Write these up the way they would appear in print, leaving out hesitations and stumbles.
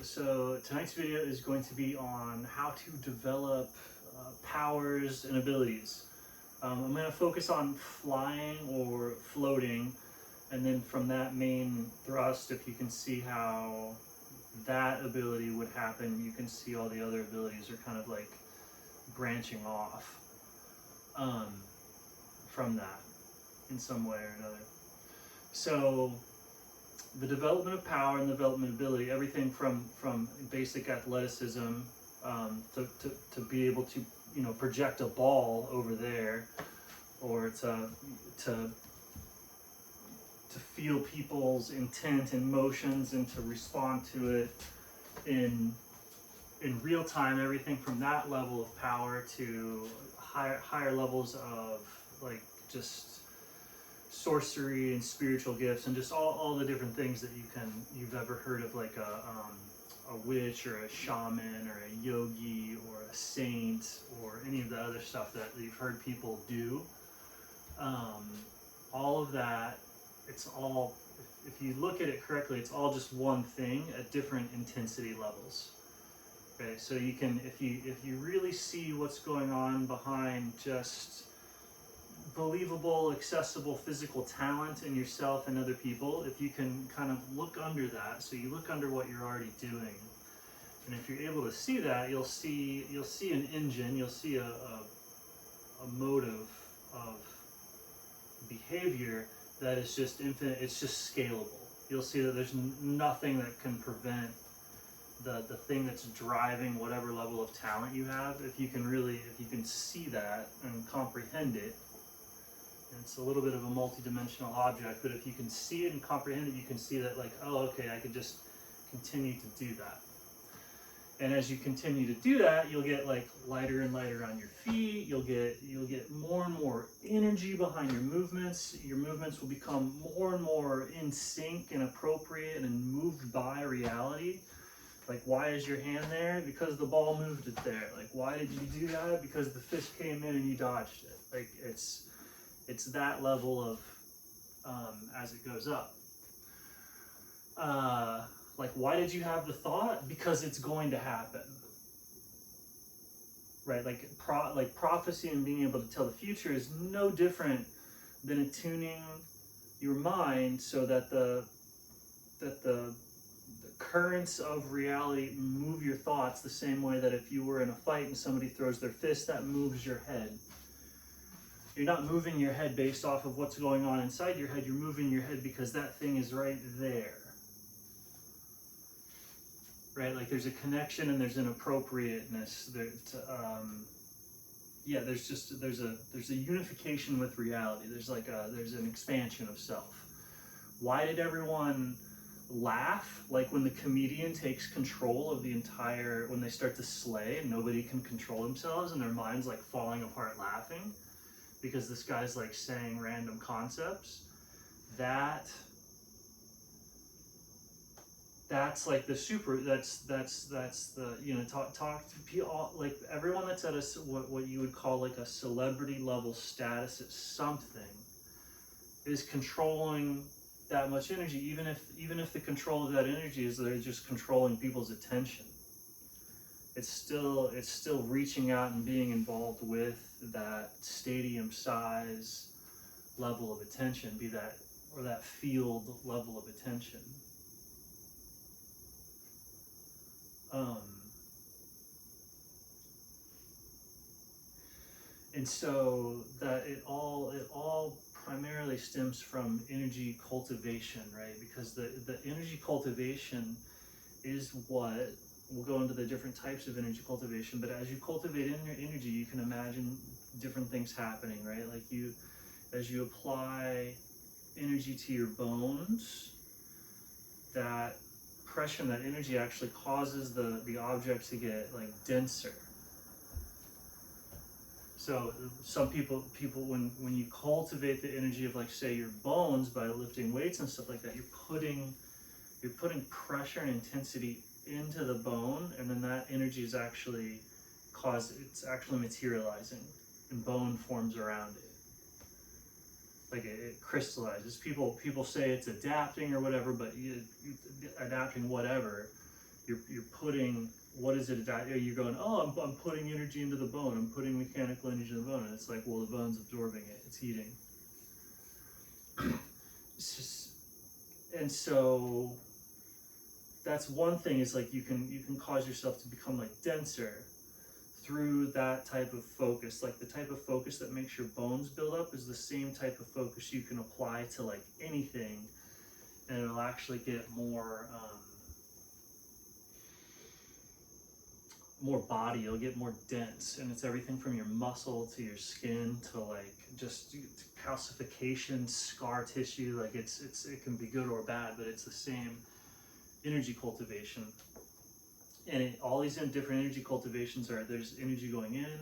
So tonight's video is going to be on how to develop powers and abilities. I'm going to focus on flying or floating, and then from that main thrust, if you can see how that ability would happen, you can see all the other abilities are kind of like branching off from that in some way or another. So the development of power and the development of ability, everything from basic athleticism to be able to project a ball over there, or to feel people's intent and motions and to respond to it in real time. Everything from that level of power to higher levels of like just sorcery and spiritual gifts, and just all the different things that you've ever heard of, like a witch or a shaman or a yogi or a saint or any of the other stuff that you've heard people do. All of that, it's all, if you look at it correctly, it's all just one thing at different intensity levels. Okay, so you can, if you really see what's going on behind just believable, accessible physical talent in yourself and other people, if you can kind of look under that, so you look under what you're already doing, and if you're able to see that, you'll see an engine, you'll see a mode of behavior that is just infinite. It's just scalable. You'll see that there's nothing that can prevent the thing that's driving whatever level of talent you have. If you can see that and comprehend it. It's a little bit of a multi-dimensional object, but if you can see it and comprehend it, you can see that, like, oh, okay, I could just continue to do that. And as you continue to do that, you'll get like lighter and lighter on your feet. You'll get more and more energy behind your movements. Your movements will become more and more in sync and appropriate and moved by reality. Like, why is your hand there? Because the ball moved it there. Like, why did you do that? Because the fish came in and you dodged it. Like, it's that level of as it goes up. Like, why did you have the thought? Because it's going to happen. Right? Like prophecy and being able to tell the future is no different than attuning your mind so that the currents of reality move your thoughts the same way that if you were in a fight and somebody throws their fist, that moves your head. You're not moving your head based off of what's going on inside your head. You're moving your head because that thing is right there. Right? Like, there's a connection and there's an appropriateness. There's a unification with reality. There's an expansion of self. Why did everyone laugh? Like, when the comedian takes control of the entire, when they start to slay and nobody can control themselves and their mind's like falling apart laughing because this guy's like saying random concepts. That's like the super, that's the, talk to people, like everyone that's at what you would call like a celebrity level status at something is controlling that much energy, even if the control of that energy is they're just controlling people's attention. It's still reaching out and being involved with that stadium size level of attention, be that, or that field level of attention. And so that it all primarily stems from energy cultivation, right? Because the energy cultivation is what, we'll go into the different types of energy cultivation, but as you cultivate in your energy, you can imagine different things happening, right? Like as you apply energy to your bones, that pressure and that energy actually causes the object to get like denser. So some people when you cultivate the energy of, like, say, your bones by lifting weights and stuff like that, you're putting pressure and intensity into the bone, and then that energy is actually it's actually materializing, and bone forms around it. Like it crystallizes. People say it's adapting or whatever, but adapting whatever, you're putting, what is it that you're going, oh, I'm putting energy into the bone, I'm putting mechanical energy in the bone, and it's like, well, the bone's absorbing it, it's heating. It's just, and so that's one thing, is like you can cause yourself to become like denser through that type of focus. Like the type of focus that makes your bones build up is the same type of focus you can apply to like anything, and it'll actually get more more body, it'll get more dense, and it's everything from your muscle to your skin to like just calcification, scar tissue. Like it can be good or bad, but it's the same energy cultivation. And all these different energy cultivations are, there's energy going in,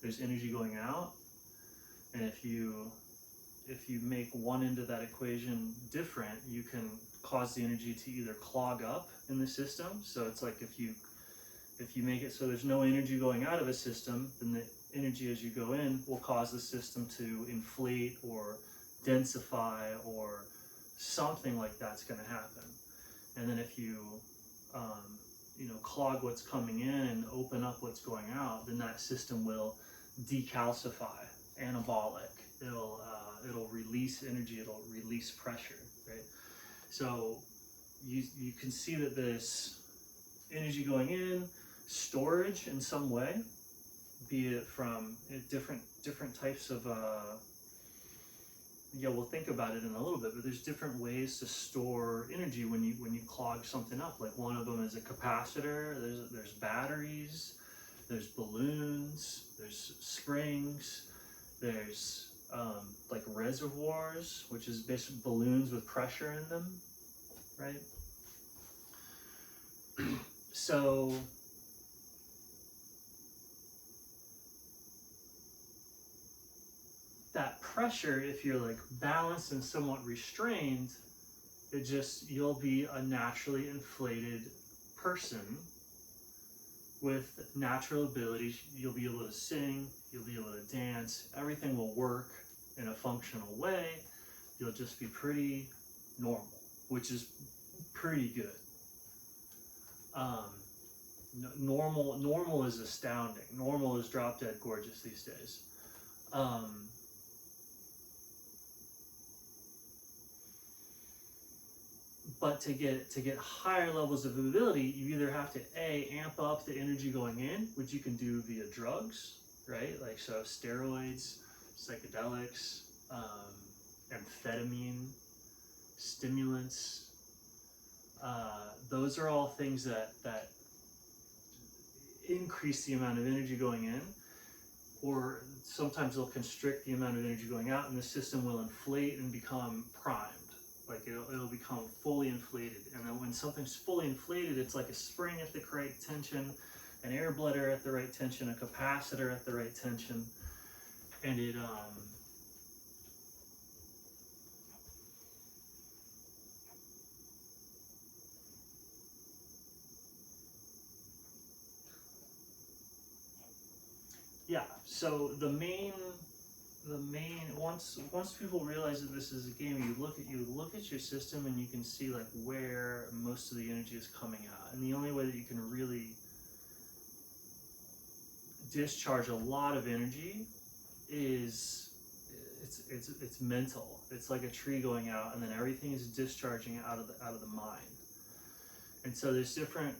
there's energy going out, and if you make one end of that equation different, you can cause the energy to either clog up in the system. So it's like if you make it so there's no energy going out of a system, then the energy as you go in will cause the system to inflate or densify, or something like that's going to happen. And then if you clog what's coming in and open up what's going out, then that system will decalcify, anabolic. It'll release energy, it'll release pressure, right? So you can see that there's energy going in, storage in some way, be it from different types of we'll think about it in a little bit, but there's different ways to store energy when you clog something up. Like one of them is a capacitor, there's batteries, there's balloons, there's springs, there's like reservoirs, which is basically balloons with pressure in them, right? So that pressure, if you're like balanced and somewhat restrained, you'll be a naturally inflated person with natural abilities. You'll be able to sing, you'll be able to dance, everything will work in a functional way. You'll just be pretty normal, which is pretty good. Normal is astounding. Normal is drop dead gorgeous these days. But to get higher levels of ability, you either have to amp up the energy going in, which you can do via drugs, right? Like so steroids, psychedelics, amphetamine, stimulants. Those are all things that increase the amount of energy going in, or sometimes they'll constrict the amount of energy going out, and the system will inflate and become primed. Like it'll become fully inflated. And then when something's fully inflated, it's like a spring at the right tension, an air bladder at the right tension, a capacitor at the right tension, and it so the main once people realize that this is a game, you look at your system and you can see like where most of the energy is coming out. And the only way that you can really discharge a lot of energy is it's mental. It's like a tree going out, and then everything is discharging out of the mind. And so there's different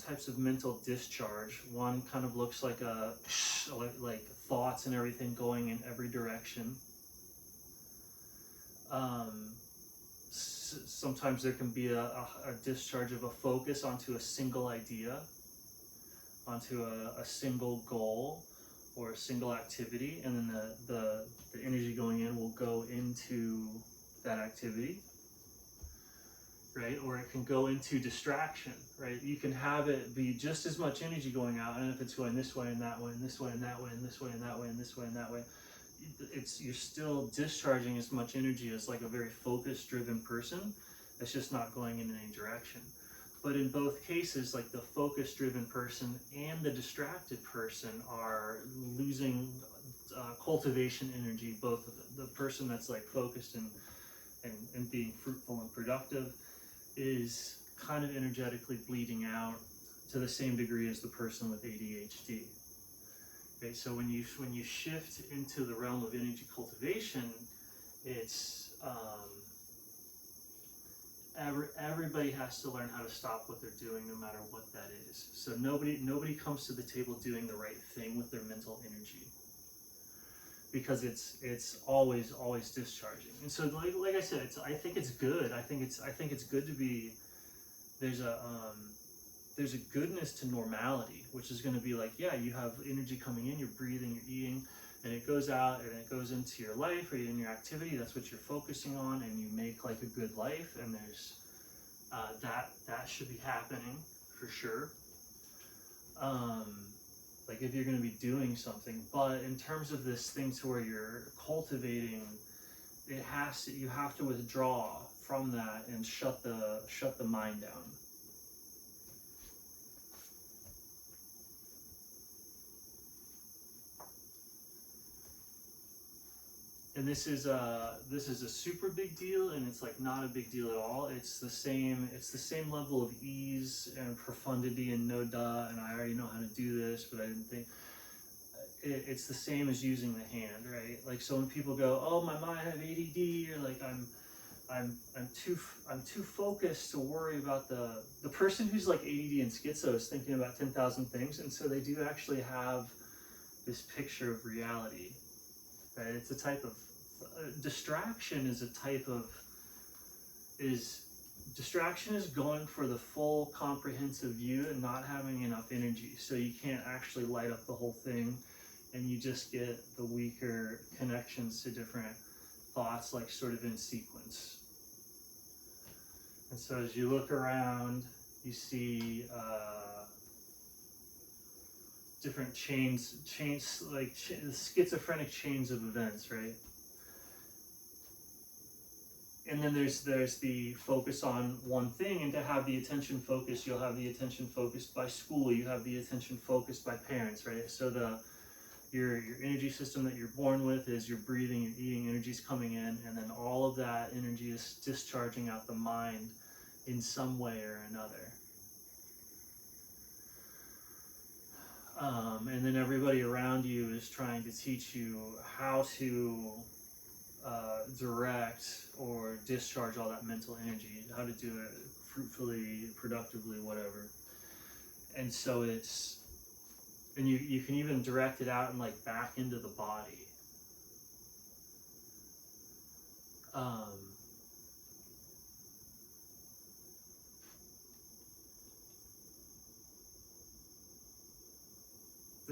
types of mental discharge. One kind of looks like like thoughts and everything going in every direction. Sometimes there can be a discharge of a focus onto a single idea, onto a single goal or a single activity, and then the energy going in will go into that activity. Right? Or it can go into distraction, right? You can have it be just as much energy going out, and if it's going this way and that way and this way and that way and this way and that way and this way and that way, you're still discharging as much energy as like a very focus driven person. It's just not going in any direction. But in both cases, like the focus driven person and the distracted person are losing cultivation energy. Both the person that's like focused and being fruitful and productive is kind of energetically bleeding out to the same degree as the person with ADHD. Okay, so when you shift into the realm of energy cultivation, it's everybody has to learn how to stop what they're doing, no matter what that is. So nobody comes to the table doing the right thing with their mental energy, because it's always discharging. And so like I said, I think it's good. I think it's good to be, there's a goodness to normality, which is going to be like, yeah, you have energy coming in, you're breathing, you're eating, and it goes out and it goes into your life or in your activity. That's what you're focusing on, and you make like a good life. And there's that should be happening for sure. Like if you're going to be doing something, but in terms of this thing to where you're cultivating, you have to withdraw from that and shut the mind down. And this is a super big deal, and it's like not a big deal at all. It's the same level of ease and profundity and no duh, and I already know how to do this, but I didn't think. It's the same as using the hand, right? Like, so when people go, oh, my mind, I have ADD, or like I'm too focused to worry about the person who's like ADD and schizo is thinking about 10,000 things, and so they do actually have this picture of reality. Right? It's a type of distraction. Distraction is going for the full comprehensive view and not having enough energy, so you can't actually light up the whole thing, and you just get the weaker connections to different thoughts, like sort of in sequence. And so as you look around, you see different chains like schizophrenic chains of events, right? And then there's the focus on one thing, and to have the attention focused, you'll have the attention focused by school, you have the attention focused by parents, right? So your energy system that you're born with is your breathing, your eating, energy's coming in, and then all of that energy is discharging out the mind in some way or another. And then everybody around you is trying to teach you how to direct or discharge all that mental energy, how to do it fruitfully, productively, whatever. And so and you can even direct it out and like back into the body.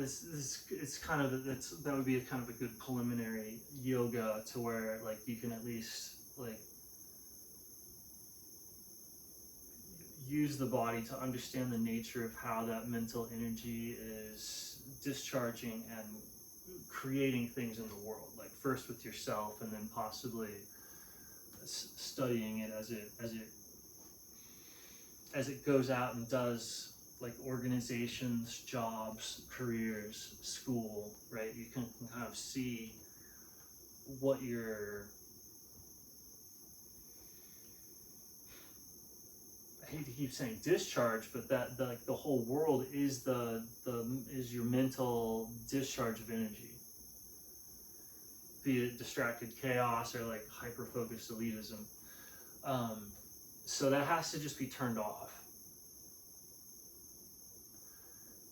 It's kind of that would be a kind of a good preliminary yoga, to where like you can at least like use the body to understand the nature of how that mental energy is discharging and creating things in the world, like first with yourself, and then possibly studying it as it goes out and does like organizations, jobs, careers, school, right? You can kind of see what I hate to keep saying discharge, but that the whole world is is your mental discharge of energy, be it distracted chaos or like hyper-focused elitism. So that has to just be turned off.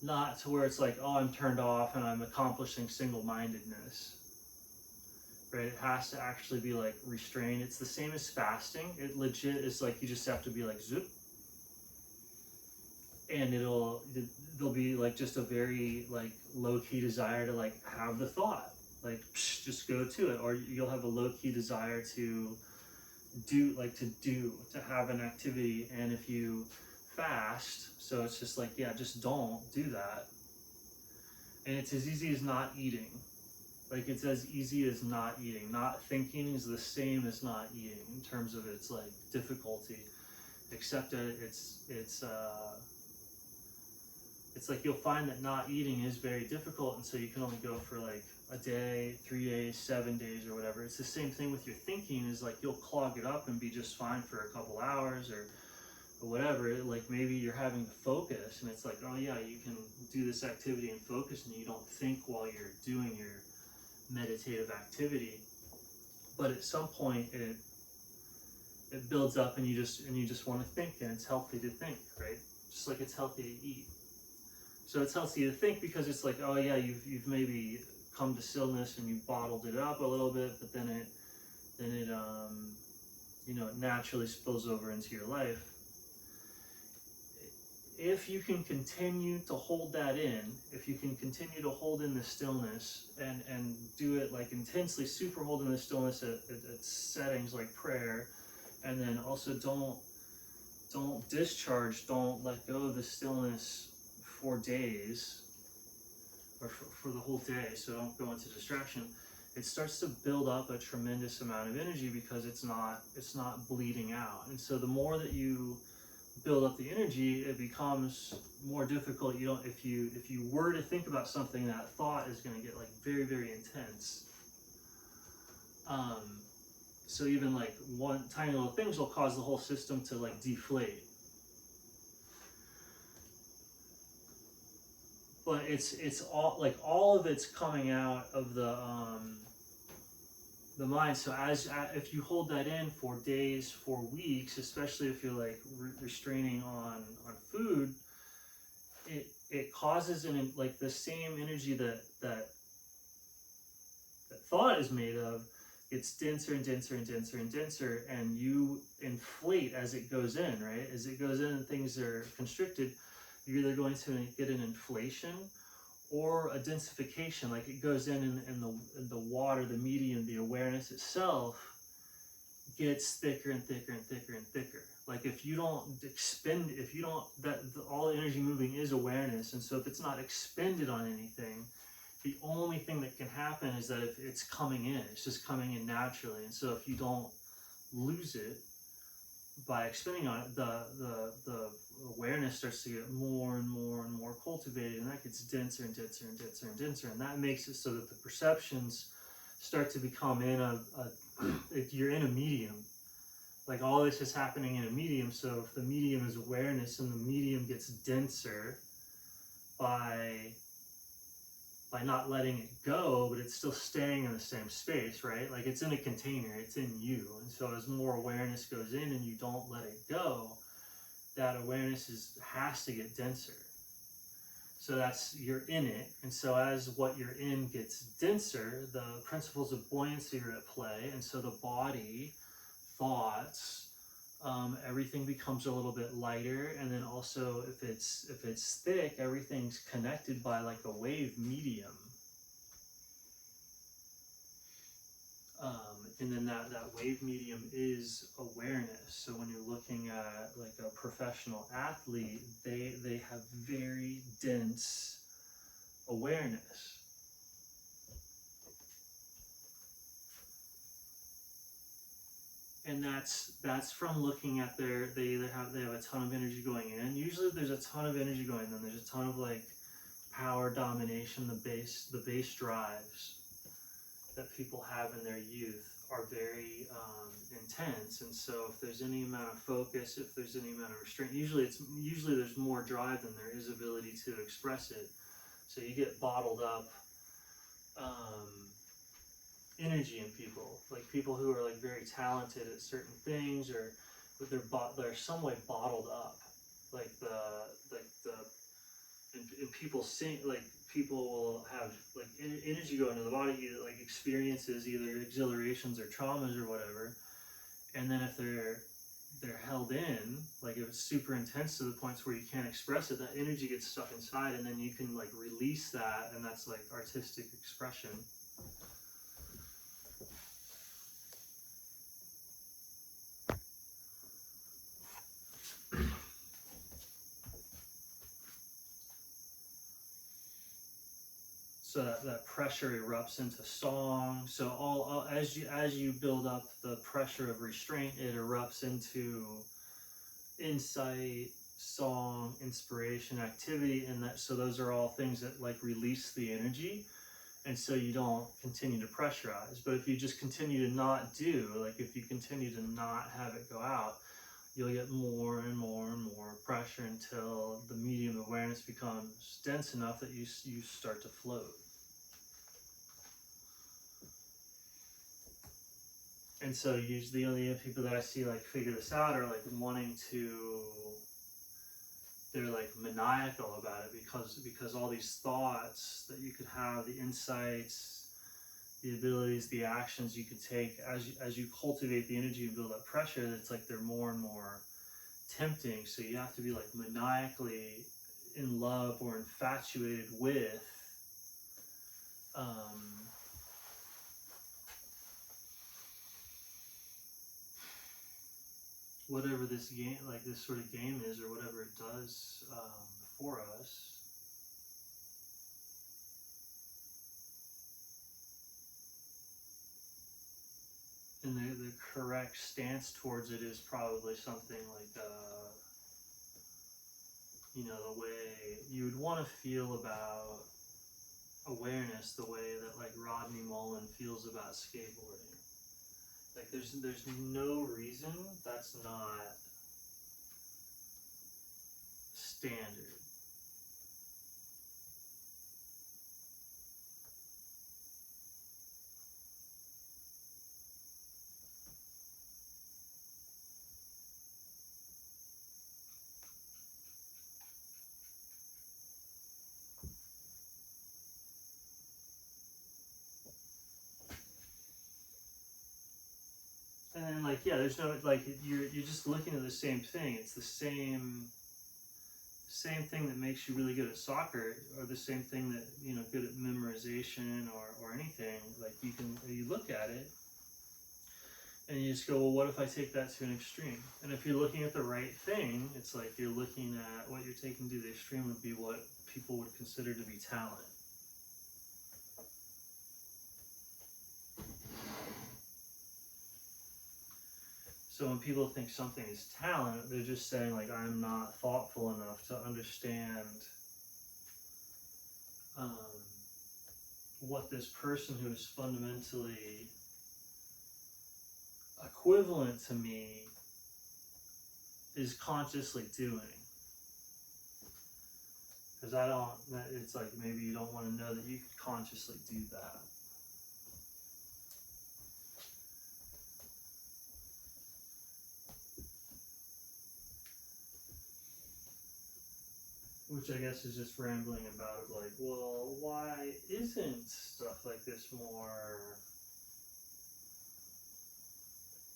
Not to where it's like, oh, I'm turned off and I'm accomplishing single-mindedness. Right? It has to actually be like restrained. It's the same as fasting. It legit is like you just have to be like zip, and there'll be like just a very like low-key desire to like have the thought, like just go to it, or you'll have a low-key desire to have an activity, and if you fast, so it's just like, yeah, just don't do that. And it's as easy as not eating. Like, it's as easy as not eating. Not thinking is the same as not eating in terms of its like difficulty, except that it's like you'll find that not eating is very difficult, and so you can only go for like a day, 3 days, 7 days, or whatever. It's the same thing with your thinking, is like you'll clog it up and be just fine for a couple hours, or or whatever, like maybe you're having to focus and it's like, oh yeah, you can do this activity and focus and you don't think while you're doing your meditative activity. But at some point it builds up and you just want to think, and it's healthy to think, right? Just like it's healthy to eat. So it's healthy to think because it's like, oh yeah, you've maybe come to stillness and you've bottled it up a little bit, but then it you know, it naturally spills over into your life. If you can continue to hold that in, if you can continue to hold in the stillness and do it like intensely, super hold in the stillness at settings like prayer, and then also don't discharge, don't let go of the stillness for days or for the whole day, so don't go into distraction. It starts to build up a tremendous amount of energy because it's not bleeding out. And so the more that you build up the energy, it becomes more difficult. You don't, if you were to think about something, that thought is going to get like very, very intense. So even like one tiny little things will cause the whole system to like deflate. But it's all like all of it's coming out of the mind. So if you hold that in for days, for weeks, especially if you're like restraining on food, it causes like the same energy that thought is made of. It's denser and denser and denser and denser, and you inflate as it goes in, right? As it goes in and things are constricted, you're either going to get an inflation or a densification, like it goes in the water, the medium, the awareness itself gets thicker and thicker and thicker and thicker. Like if you don't expend, if you don't, all the energy moving is awareness, and so if it's not expended on anything, the only thing that can happen is that if it's coming in, it's just coming in naturally. And so if you don't lose it by expending on it, the awareness starts to get more and more and more cultivated, and that gets denser and denser and denser and denser, and that makes it so that the perceptions start to become in you're in a medium. Like all this is happening in a medium, so if the medium is awareness and the medium gets denser by not letting it go, but it's still staying in the same space, right? Like it's in a container, it's in you. And so as more awareness goes in and you don't let it go, that awareness has to get denser. So you're in it. And so as what you're in gets denser, the principles of buoyancy are at play. And so the body, thoughts, everything becomes a little bit lighter. And then also if it's thick, everything's connected by like a wave medium. And then that wave medium is awareness. So when you're looking at like a professional athlete, they have very dense awareness. And that's from looking at they have a ton of energy going in. Usually there's a ton of energy going in. There's a ton of like power, domination, the base drives that people have in their youth are very intense. And so if there's any amount of focus, if there's any amount of restraint, usually there's more drive than there is ability to express it. So you get bottled up energy in people, like people who are like very talented at certain things, or they're some way bottled up, like and people sing, like people will have like energy go into the body, like experiences, either exhilarations or traumas or whatever, and then if they're held in, like if it's super intense to the points where you can't express it, that energy gets stuck inside, and then you can like release that, and that's like artistic expression. So that pressure erupts into song. So all as you build up the pressure of restraint, it erupts into insight, song, inspiration, activity, and so those are all things that like release the energy, and so you don't continue to pressurize. But if you just continue to not do, like if you continue to not have it go out, you'll get more and more and more pressure until the medium of awareness becomes dense enough that you start to float. And so usually the only people that I see like figure this out are like wanting to, they're like maniacal about it because all these thoughts that you could have, the insights, the abilities, the actions you could take as you cultivate the energy and build up pressure, it's like they're more and more tempting. So you have to be like maniacally in love or infatuated with whatever this game, like this sort of game is, or whatever it does for us. And the correct stance towards it is probably something like, you know, the way you would want to feel about awareness, the way that like Rodney Mullen feels about skateboarding. Like there's no reason that's not standard. And then like, yeah, there's no, like, you're just looking at the same thing. It's the same thing that makes you really good at soccer, or the same thing that, you know, good at memorization or anything. Like you look at it and you just go, well, what if I take that to an extreme? And if you're looking at the right thing, it's like you're looking at what you're taking to the extreme would be what people would consider to be talent. So when people think something is talent, they're just saying like, I'm not thoughtful enough to understand what this person who is fundamentally equivalent to me is consciously doing. Because it's like maybe you don't want to know that you could consciously do that. Which I guess is just rambling about it, like, well, why isn't stuff like this more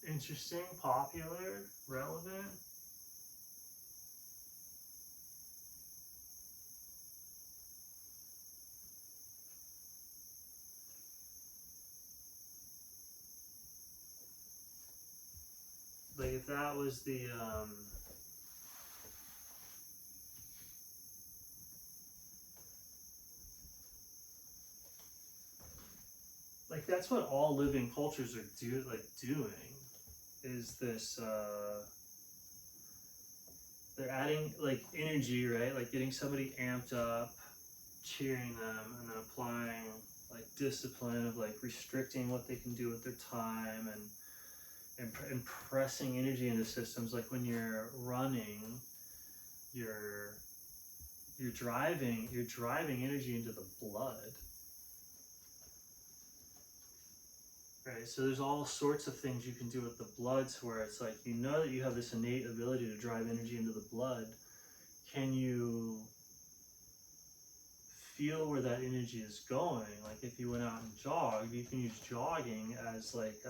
interesting, popular, relevant? Like if that was the like that's what all living cultures are doing is this they're adding like energy, right? Like getting somebody amped up, cheering them, and then applying like discipline of like restricting what they can do with their time and pressing energy into systems. Like when you're running, you're driving energy into the blood. Right, so there's all sorts of things you can do with the blood, to where it's like, you know that you have this innate ability to drive energy into the blood. Can you feel where that energy is going? Like if you went out and jogged, you can use jogging as like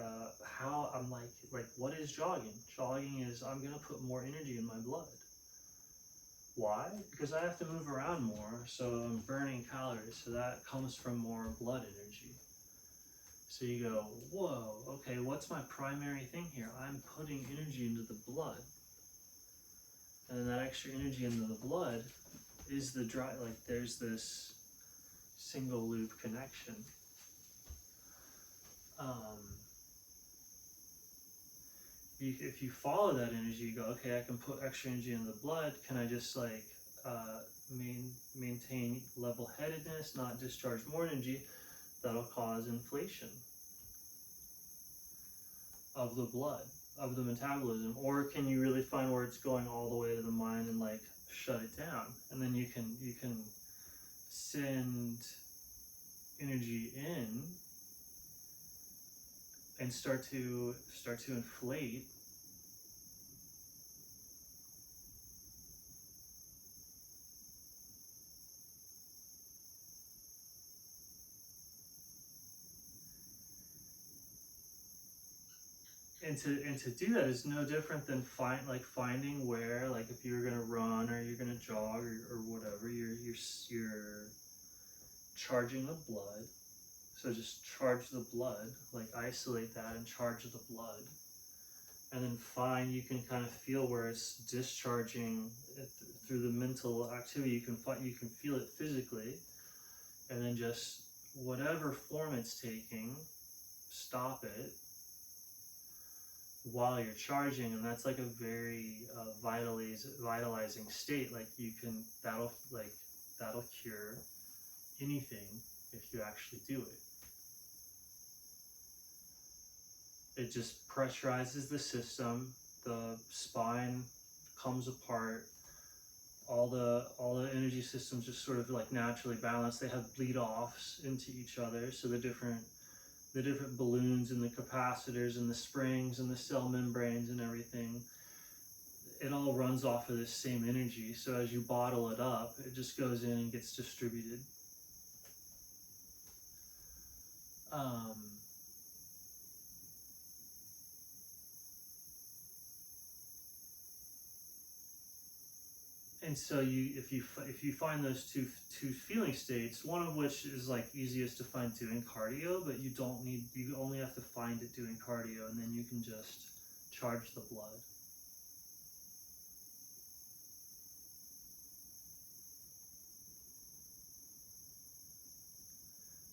how I'm like what is jogging? Jogging is, I'm gonna put more energy in my blood. Why? Because I have to move around more, so I'm burning calories, so that comes from more blood energy. So you go, whoa, okay, what's my primary thing here? I'm putting energy into the blood. And then that extra energy into the blood is the drive, like there's this single loop connection. If you follow that energy, you go, okay, I can put extra energy into the blood. Can I just like maintain level-headedness, not discharge more energy? That'll cause inflation of the blood. the metabolism, or can you really find where it's going all the way to the mind and like shut it down, and then you can send energy in and start to inflate and to do that is no different than finding where, like if you're gonna run or you're gonna jog or whatever, you're charging the blood. So just charge the blood, like isolate that and charge the blood, and then find, you can kind of feel where it's discharging through the mental activity. You can feel it physically, and then just whatever form it's taking, stop it while you're charging, and that's like a very vitalizing state. Like that'll cure anything if you actually do it. It just pressurizes the system, the spine comes apart, all the energy systems just sort of like naturally balance. They have bleed offs into each other, so the different balloons and the capacitors and the springs and the cell membranes and everything, it all runs off of this same energy. So as you bottle it up, it just goes in and gets distributed. And so if you find those two feeling states, one of which is like easiest to find doing cardio, but you only have to find it doing cardio, and then you can just charge the blood.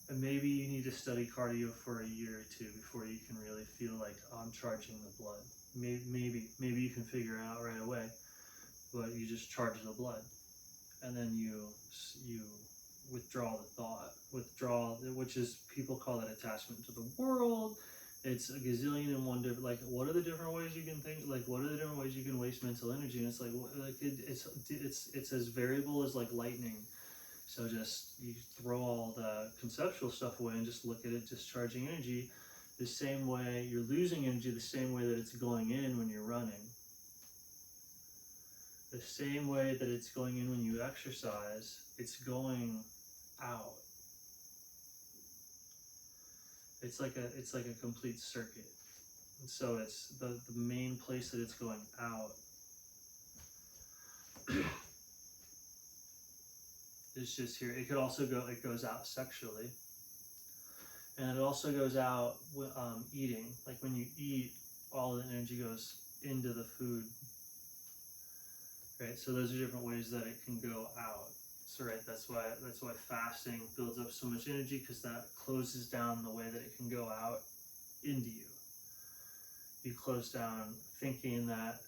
And maybe you need to study cardio for a year or two before you can really feel like, oh, I'm charging the blood. Maybe you can figure it out right away, but you just charge the blood, and then you withdraw the thought, which is, people call that attachment to the world. It's a gazillion and one different, like, what are the different ways you can think, like, what are the different ways you can waste mental energy? And it's like it's as variable as like lightning. So just, you throw all the conceptual stuff away and just look at it discharging energy the same way you're losing energy, the same way that it's going in when you're running, the same way that it's going in when you exercise, it's going out. It's like a complete circuit. And so it's the main place that it's going out is just here. It goes out sexually, and it also goes out eating. Like when you eat, all the energy goes into the food, right? So those are different ways that it can go out. So right, that's why fasting builds up so much energy, because that closes down the way that it can go out into you. You close down thinking, that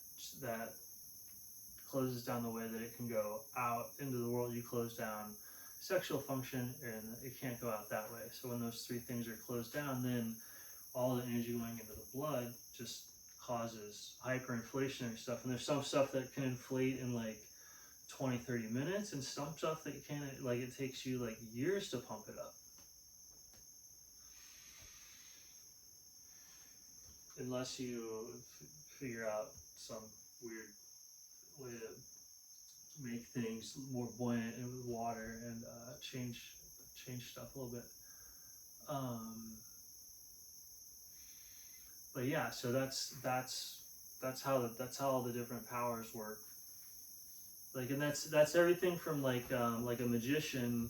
closes down the way that it can go out into the world. You close down sexual function, and it can't go out that way. So when those three things are closed down, then all the energy going into the blood just causes hyperinflationary stuff. And there's some stuff that can inflate in like 20-30 minutes, and some stuff that can, like, it takes you like years to pump it up, unless you figure out some weird way to make things more buoyant and with water and change stuff a little bit. But yeah, so that's how all the different powers work. Like, and that's everything from like a magician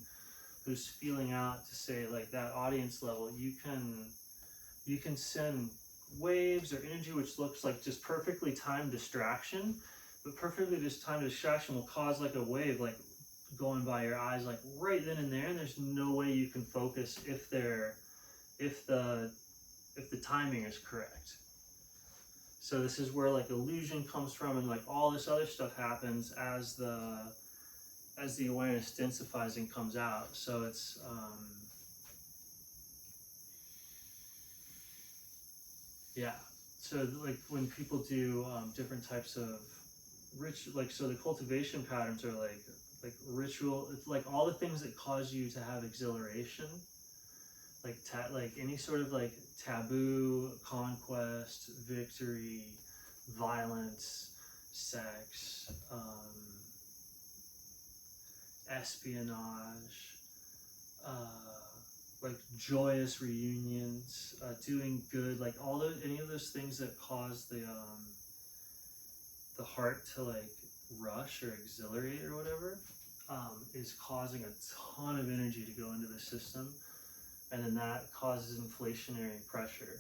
who's feeling out to say, like, that audience level, you can send waves or energy which looks like just perfectly timed distraction, but perfectly just timed distraction will cause like a wave like going by your eyes, like right then and there, and there's no way you can focus if the timing is correct. So this is where like illusion comes from, and like all this other stuff happens as the awareness densifies and comes out. So it's yeah. So like when people do different types of like, so the cultivation patterns are like ritual. It's like all the things that cause you to have exhilaration, like like any sort of like taboo, conquest, victory, violence, sex, espionage, like joyous reunions, doing good, like all those, any of those things that cause the heart to like rush or exhilarate or whatever, is causing a ton of energy to go into the system, and then that causes inflationary pressure.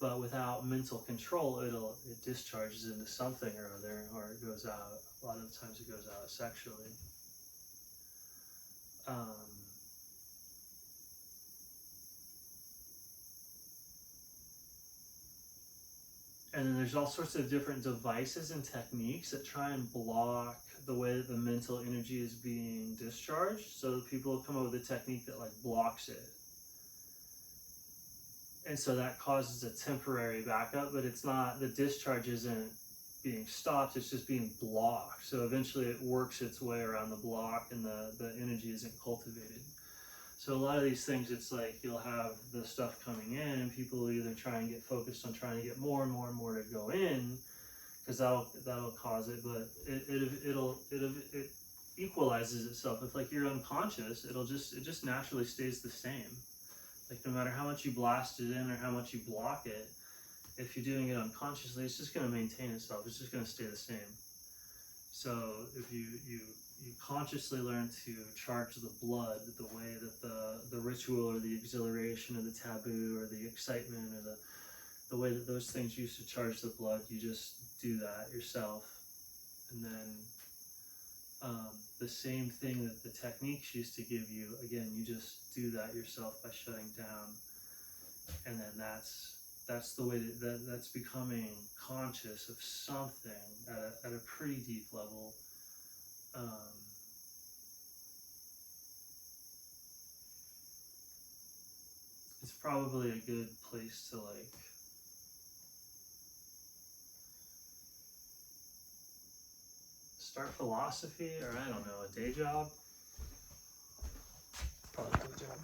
But without mental control, it discharges into something or other, or it goes out. A lot of times it goes out sexually. And then there's all sorts of different devices and techniques that try and block the way that the mental energy is being discharged. So people have come up with a technique that like blocks it. And so that causes a temporary backup, but it's not, the discharge isn't being stopped, it's just being blocked. So eventually it works its way around the block and the energy isn't cultivated. So a lot of these things, it's like you'll have the stuff coming in and people will either try and get focused on trying to get more and more and more to go in, because that'll cause it, but it equalizes itself. If like you're unconscious, it just naturally stays the same. Like no matter how much you blast it in or how much you block it, if you're doing it unconsciously, it's just going to maintain itself. It's just going to stay the same. So if you consciously learn to charge the blood the way that the ritual or the exhilaration or the taboo or the excitement or the way that those things used to charge the blood, you just do that yourself. And then the same thing that the techniques used to give you, again, you just do that yourself by shutting down. And then that's the way that's becoming conscious of something at a pretty deep level. It's probably a good place to like start philosophy, or I don't know, a day job. Probably a day job.